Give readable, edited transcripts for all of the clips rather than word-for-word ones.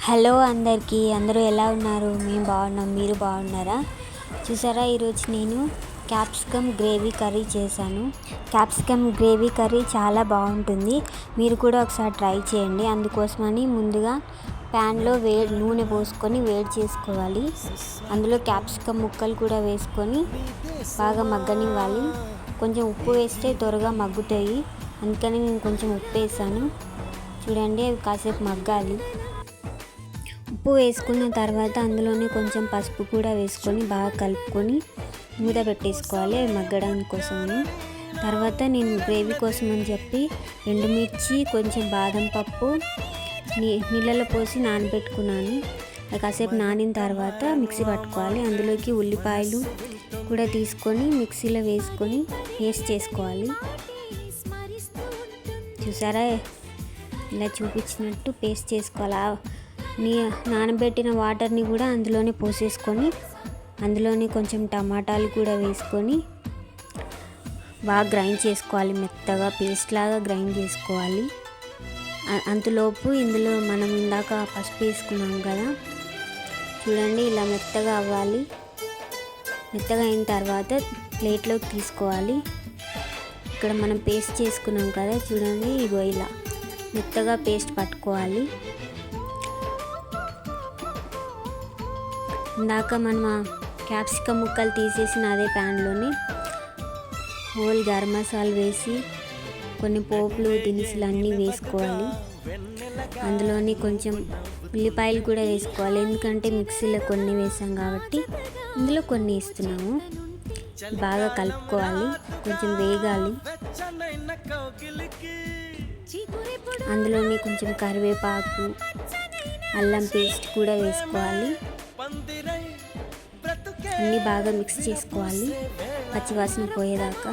Hello అందరికీ, అందరూ ఎలా ఉన్నారు? మేము బాగున్నాం. మీరు బాగున్నారా? చూసారా, ఈరోజు నేను క్యాప్సికమ్ గ్రేవీ కర్రీ చేశాను. క్యాప్సికమ్ గ్రేవీ కర్రీ చాలా బాగుంటుంది. మీరు కూడా ఒకసారి ట్రై చేయండి. అందుకోసమని ముందుగా ప్యాన్లో నూనె పోసుకొని వేడి చేసుకోవాలి. అందులో క్యాప్సికమ్ ముక్కలు కూడా వేసుకొని బాగా మగ్గనివ్వాలి. కొంచెం ఉప్పు వేస్తే త్వరగా మగ్గుతాయి, అందుకని నేను కొంచెం ఉప్పు వేసాను. చూడండి, అవి కాసేపు మగ్గాలి. ఉప్పు వేసుకున్న తర్వాత అందులోనే కొంచెం పసుపు కూడా వేసుకొని బాగా కలుపుకొని మూత పెట్టేసుకోవాలి, అవి మగ్గడానికి కోసమని. తర్వాత నేను గ్రేవీ కోసం అని చెప్పి ఎండుమిర్చి, కొంచెం బాదం పప్పు నీళ్ళలో పోసి నానబెట్టుకున్నాను. అది కాసేపు నానిన తర్వాత మిక్సీ పట్టుకోవాలి. అందులోకి ఉల్లిపాయలు కూడా తీసుకొని మిక్సీలో వేసుకొని పేస్ట్ చేసుకోవాలి. చూసారా, ఇలా చూపించినట్టు పేస్ట్ చేసుకోవాలి. నానబెట్టిన వాటర్ని కూడా అందులోనే పోసేసుకొని అందులోనే కొంచెం టమాటాలు కూడా వేసుకొని బాగా గ్రైండ్ చేసుకోవాలి. మెత్తగా పేస్ట్ లాగా గ్రైండ్ చేసుకోవాలి. అంతలోపు ఇందులో మనం ఇందాక పసుపు వేసుకున్నాం కదా, చూడండి ఇలా మెత్తగా అవ్వాలి. మెత్తగా అయిన తర్వాత ప్లేట్లోకి తీసుకోవాలి. ఇక్కడ మనం పేస్ట్ చేసుకున్నాం కదా, చూడండి ఇగో ఇలా మెత్తగా పేస్ట్ పట్టుకోవాలి. ఇందాక మనం క్యాప్సికమ్ ముక్కలు తీసేసిన అదే ప్యాన్లోనే హోల్ గరం మసాలా వేసి కొన్ని పోపులు దినుసులు అన్నీ వేసుకోవాలి. అందులోని కొంచెం ఉల్లిపాయలు కూడా వేసుకోవాలి, ఎందుకంటే మిక్సీలో కొన్ని వేసాం కాబట్టి ఇందులో కొన్ని వేస్తున్నాము. బాగా కలుపుకోవాలి, కొంచెం వేగాలి. అందులోని కొంచెం కరివేపాకు, అల్లం పేస్ట్ కూడా వేసుకోవాలి. అన్నీ బాగా మిక్స్ చేసుకోవాలి, పచ్చివాసన పోయేదాకా.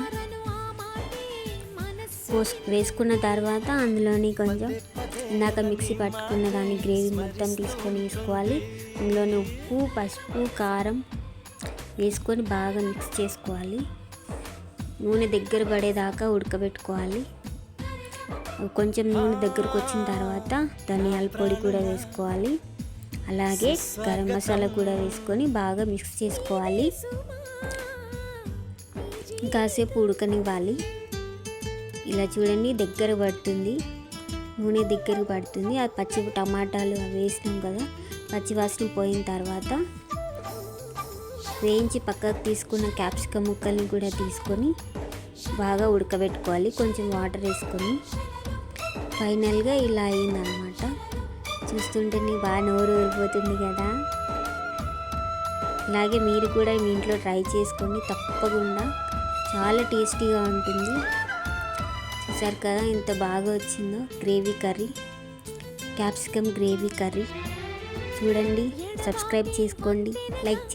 వేసుకున్న తర్వాత అందులోని కొంచెం ఇందాక మిక్సీ పట్టుకున్న దాని గ్రేవీ మొత్తం తీసుకొని వేసుకోవాలి. అందులోని ఉప్పు, పసుపు, కారం వేసుకొని బాగా మిక్స్ చేసుకోవాలి. నూనె దగ్గర పడేదాకా ఉడకబెట్టుకోవాలి. కొంచెం నూనె దగ్గరకు వచ్చిన తర్వాత ధనియాల పొడి కూడా వేసుకోవాలి. అలాగే గరం మసాలా కూడా వేసుకొని బాగా మిక్స్ చేసుకోవాలి. కాసేపు ఉడకనివ్వాలి. ఇలా చూడండి, దగ్గర పడుతుంది, నూనె దగ్గర పడుతుంది. ఆ పచ్చి టమాటాలు అవి వేసినాం కదా, పచ్చి వాసన పోయిన తర్వాత వేయించి పక్కకు తీసుకున్న క్యాప్సికమ్ ముక్కల్ని కూడా తీసుకొని బాగా ఉడకబెట్టుకోవాలి, కొంచెం వాటర్ వేసుకొని. ఫైనల్గా ఇలా అయిందనమాట. చూస్తుంటేనే బాగా నోరు ఊరిపోతుంది కదా. అలాగే మీరు కూడా మీ ఇంట్లో ట్రై చేసుకోండి, తప్పకుండా చాలా టేస్టీగా ఉంటుంది. చూసారు కదా ఎంత బాగా వచ్చిందో gravy curry, capsicum gravy curry. చూడండి, సబ్స్క్రైబ్ చేసుకోండి, లైక్ చేయండి.